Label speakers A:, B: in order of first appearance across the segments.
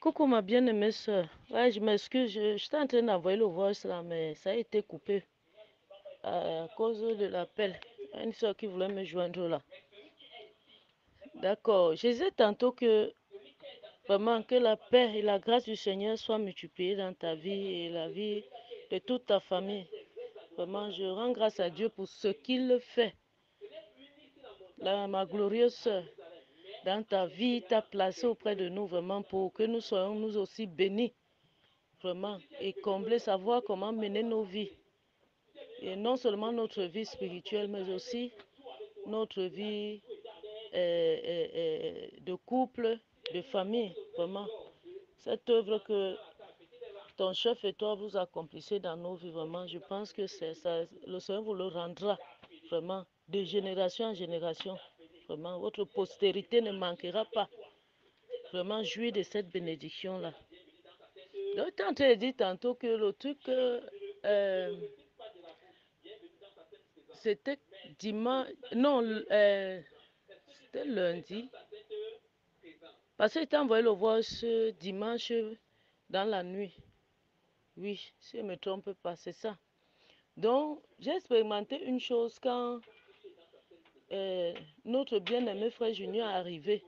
A: Coucou ma bien-aimée soeur. Ouais, je m'excuse, j'étais en train d'envoyer le voice là, mais ça a été coupé à cause de l'appel. Une soeur qui voulait me joindre là. D'accord. Je disais tantôt que vraiment que la paix et la grâce du Seigneur soient multipliées dans ta vie et la vie de toute ta famille. Vraiment, je rends grâce à Dieu pour ce qu'il fait. Là, ma glorieuse soeur, dans ta vie, t'a placé auprès de nous vraiment pour que nous soyons nous aussi bénis. Vraiment, et combler, savoir comment mener nos vies. Et non seulement notre vie spirituelle, mais aussi notre vie de couple, de famille. Vraiment, cette œuvre que ton chef et toi vous accomplissez dans nos vies, vraiment, je pense que c'est ça, le Seigneur vous le rendra vraiment de génération en génération. Vraiment, votre postérité ne manquera pas. Vraiment, jouir de cette bénédiction-là. Donc, tu es en train de dire tantôt que le truc, c'était dimanche, non, c'était lundi. Parce que tu as envoyé le voice dimanche dans la nuit. Oui, si je ne me trompe pas, c'est ça. Donc, j'ai expérimenté une chose quand notre bien-aimé frère Junior est arrivé,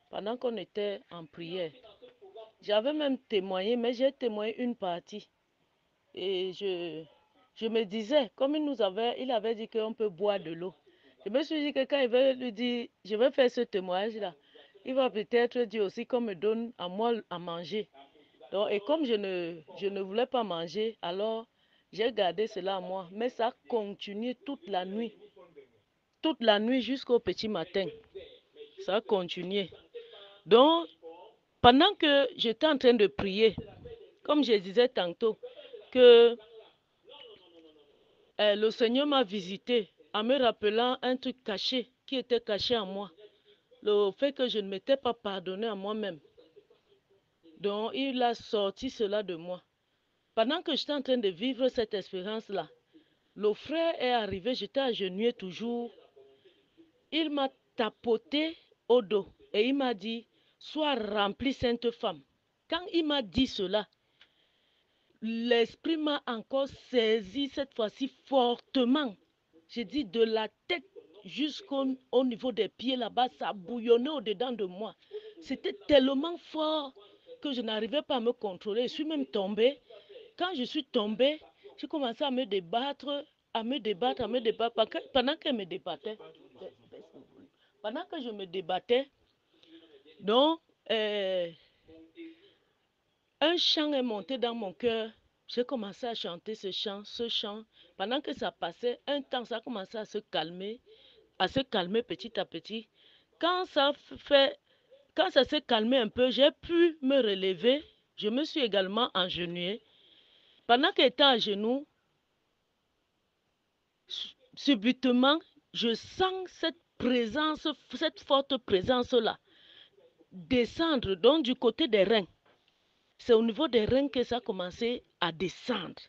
A: pendant qu'on était en prière. J'avais même témoigné, mais j'ai témoigné une partie. Et je me disais, comme il avait dit qu'on peut boire de l'eau. Je me suis dit que quand il va lui dire, je vais faire ce témoignage-là, il va peut-être dire aussi qu'on me donne à moi à manger. Donc, et comme je ne voulais pas manger, alors j'ai gardé cela à moi. Mais ça a continué toute la nuit jusqu'au petit matin. Ça a continué. Donc, pendant que j'étais en train de prier, comme je disais tantôt, que le Seigneur m'a visité en me rappelant un truc caché qui était caché en moi. Le fait que je ne m'étais pas pardonné à moi-même. Donc, il a sorti cela de moi. Pendant que j'étais en train de vivre cette expérience-là, le frère est arrivé, j'étais agenouillée toujours. Il m'a tapoté au dos et il m'a dit, sois remplie, sainte femme. Quand il m'a dit cela, l'esprit m'a encore saisi cette fois-ci fortement. J'ai dit de la tête jusqu'au niveau des pieds là-bas, ça bouillonnait au-dedans de moi. C'était tellement fort que je n'arrivais pas à me contrôler. Je suis même tombée. Quand je suis tombée, j'ai commencé à me débattre, à me débattre, à me débattre. Pendant qu'elle me débattait, pendant que je me débattais, donc, un chant est monté dans mon cœur. J'ai commencé à chanter ce chant, ce chant. Pendant que ça passait, un temps, ça a commencé à se calmer petit à petit. Quand ça s'est calmé un peu, j'ai pu me relever. Je me suis également agenouillée. Pendant qu'elle était à genoux, subitement, je sens cette présence, cette forte présence-là descendre, donc du côté des reins. C'est au niveau des reins que ça a commencé à descendre.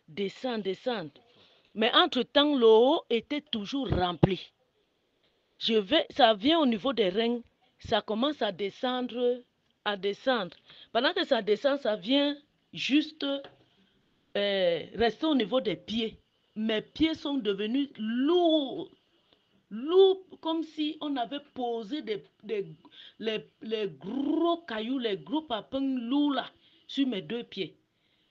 A: Descendre. Mais entre-temps, l'eau était toujours rempli. Ça vient au niveau des reins, ça commence à descendre, à descendre. Pendant que ça descend, ça vient juste rester au niveau des pieds. Mes pieds sont devenus lourds, comme si on avait posé les gros cailloux, les gros papins lourds là, sur mes deux pieds.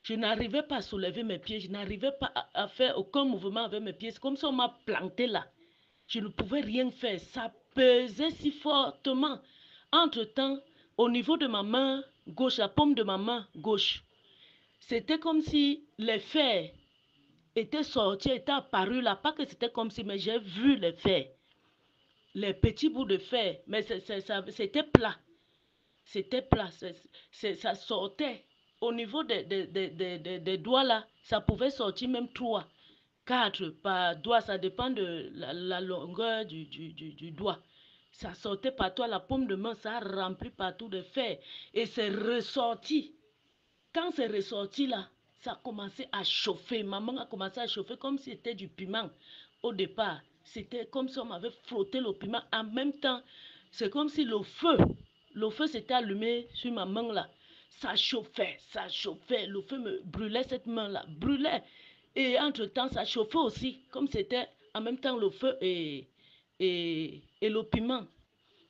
A: Je n'arrivais pas à soulever mes pieds, je n'arrivais pas à faire aucun mouvement avec mes pieds. C'est comme si on m'a planté là. Je ne pouvais rien faire. Ça pesait si fortement. Entre-temps, au niveau de ma main gauche, la paume de ma main gauche, c'était comme si les fers étaient sortis, étaient apparus là. Pas que c'était comme si, mais j'ai vu les fers. Les petits bouts de fer, mais c'était plat. C'était plat. Ça sortait. Au niveau des doigts là, ça pouvait sortir même 3, 4 par doigt. Ça dépend de la longueur du doigt. Ça sortait partout à la paume de main, ça a rempli partout de fer. Et c'est ressorti. Quand c'est ressorti là, ça a commencé à chauffer. Maman a commencé à chauffer comme si c'était du piment. Au départ, c'était comme si on m'avait frotté le piment. En même temps, c'est comme si le feu s'était allumé sur ma main là. ça chauffait. Le feu me brûlait, cette main-là, brûlait. Et entre-temps, ça chauffait aussi, comme c'était en même temps le feu et le piment.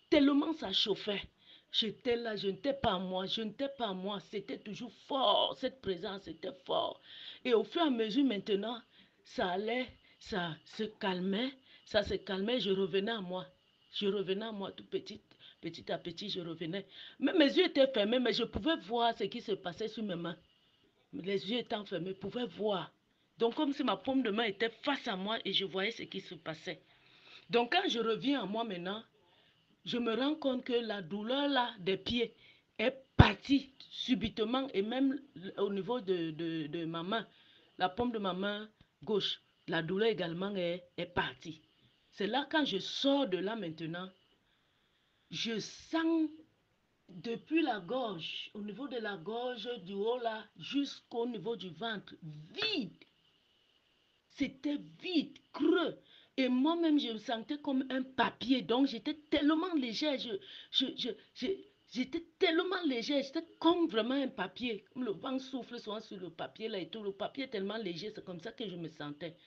A: Tellement ça chauffait. J'étais là, je n'étais pas moi, C'était toujours fort, cette présence était fort. Et au fur et à mesure maintenant, ça allait, ça se calmait, je revenais à moi. Tout petit à petit, je revenais. Mais mes yeux étaient fermés, mais je pouvais voir ce qui se passait sur mes mains. Les yeux étant fermés, je pouvais voir. Donc comme si ma paume de main était face à moi et je voyais ce qui se passait. Donc quand je reviens à moi maintenant, je me rends compte que la douleur là des pieds est partie subitement et même au niveau de ma main, la paume de ma main gauche, la douleur également est partie. C'est là quand je sors de là maintenant, je sens depuis la gorge, au niveau de la gorge du haut là, jusqu'au niveau du ventre, vide. C'était vide, creux. Et moi-même, je me sentais comme un papier. Donc, j'étais tellement légère. J'étais tellement légère. J'étais comme vraiment un papier. Comme le vent souffle souvent sur le papier là et tout. Le papier est tellement léger. C'est comme ça que je me sentais.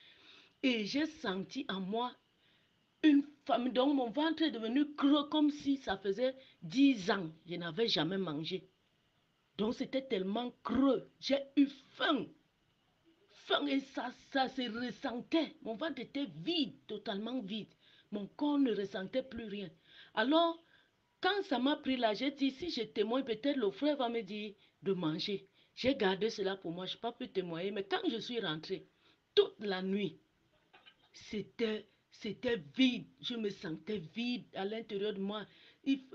A: Et j'ai senti en moi une femme. Donc, mon ventre est devenu creux comme si ça faisait 10 ans. Je n'avais jamais mangé. Donc, c'était tellement creux. J'ai eu faim. Et ça se ressentait. Mon ventre était vide, totalement vide. Mon corps ne ressentait plus rien. Alors, quand ça m'a pris là, j'ai dit, si je témoigne, peut-être le frère va me dire de manger. J'ai gardé cela pour moi, je n'ai pas pu témoigner. Mais quand je suis rentrée, toute la nuit, c'était vide. Je me sentais vide à l'intérieur de moi.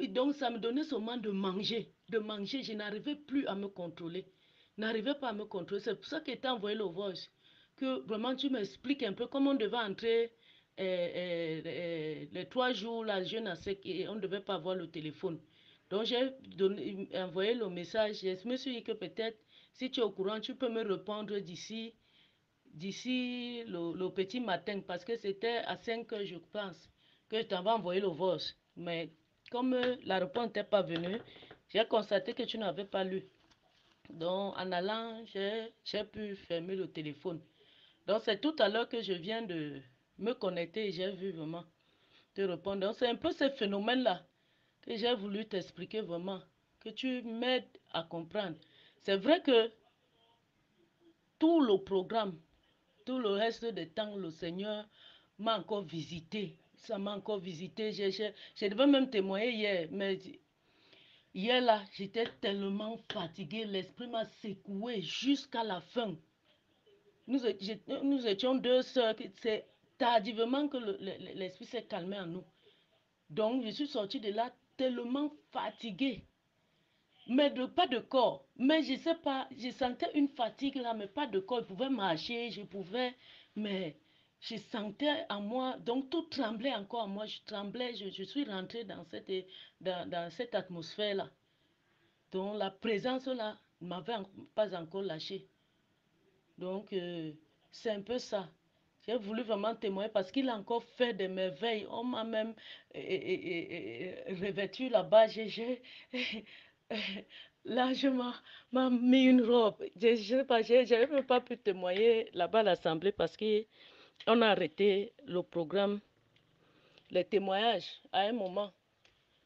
A: Donc, ça me donnait seulement de manger. De manger, je n'arrivais plus à me contrôler. N'arrivais pas à me contrôler. C'est pour ça que tu as envoyé le voice. Que vraiment, tu m'expliques un peu comment on devait entrer les 3 jours, là, jeûne à sec, et on ne devait pas avoir le téléphone. Donc, j'ai envoyé le message. Je me suis dit que peut-être, si tu es au courant, tu peux me répondre d'ici le petit matin, parce que c'était à 5 heures, je pense, que je t'avais envoyé le voice. Mais comme la réponse n'était pas venue, j'ai constaté que tu n'avais pas lu. Donc, en allant, j'ai pu fermer le téléphone. Donc, c'est tout à l'heure que je viens de me connecter et j'ai vu vraiment te répondre. Donc, c'est un peu ce phénomène-là que j'ai voulu t'expliquer vraiment, que tu m'aides à comprendre. C'est vrai que tout le programme, tout le reste du temps, le Seigneur m'a encore visité. Ça m'a encore visité. Je devais même témoigner hier, mais hier là, j'étais tellement fatiguée. L'esprit m'a secoué jusqu'à la fin. Nous étions deux sœurs. C'est tardivement que l'esprit s'est calmé en nous. Donc, je suis sortie de là tellement fatiguée. Mais pas de corps. Mais je sais pas, je sentais une fatigue là, mais pas de corps. Je pouvais marcher, je pouvais, mais je sentais en moi, donc tout tremblait encore en moi. Je tremblais, je suis rentrée dans cette atmosphère-là. Donc la présence là ne m'avait pas encore lâché. Donc c'est un peu ça. J'ai voulu vraiment témoigner parce qu'il a encore fait des merveilles. On m'a même revêtu là-bas. Là, m'a mis une robe. Je ne sais pas, je n'avais même pas pu témoigner là-bas à l'Assemblée parce qu'on a arrêté le programme, les témoignages à un moment.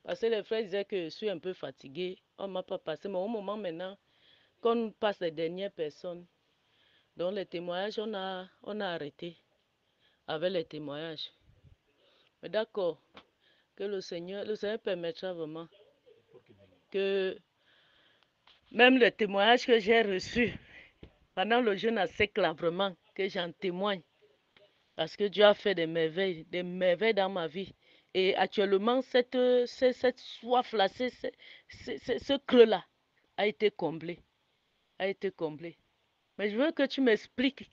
A: Parce que les frères disaient que je suis un peu fatiguée. On ne m'a pas passé. Mais au moment maintenant, qu'on passe les dernières personnes, donc les témoignages, on a arrêté avec les témoignages. Mais d'accord, que le Seigneur permettra vraiment que même les témoignages que j'ai reçus pendant le jeûne à sec là, vraiment, que j'en témoigne. Parce que Dieu a fait des merveilles dans ma vie. Et actuellement, cette soif-là, ce creux-là a été comblé. A été comblé. Mais je veux que tu m'expliques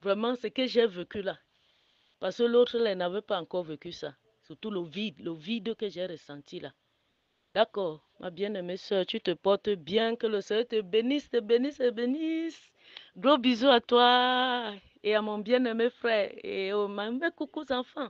A: vraiment ce que j'ai vécu là. Parce que l'autre, là, n'avait pas encore vécu ça. Surtout le vide que j'ai ressenti là. D'accord, ma bien-aimée soeur, tu te portes bien, que le Seigneur te bénisse, te bénisse, te bénisse. Gros bisous à toi et à mon bien-aimé frère et aux coucou aux enfants.